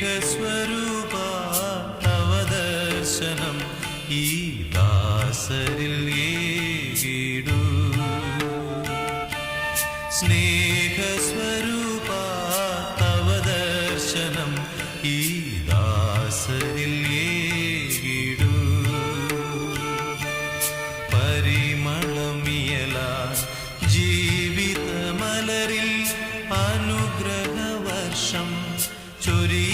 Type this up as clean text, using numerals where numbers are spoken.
സ്നേഹസ്വരൂപ തവ ദർശനം ഈ ദാസരിൽ ഏകിടൂ. സ്നേഹസ്വരൂപ തവ ദർശനം ഈ ദാസരിൽ ഏകിടൂ. പരിമളമിയലാൽ ജീവിതമലരിൽ അനുഗ്രഹവർഷം ചൊരി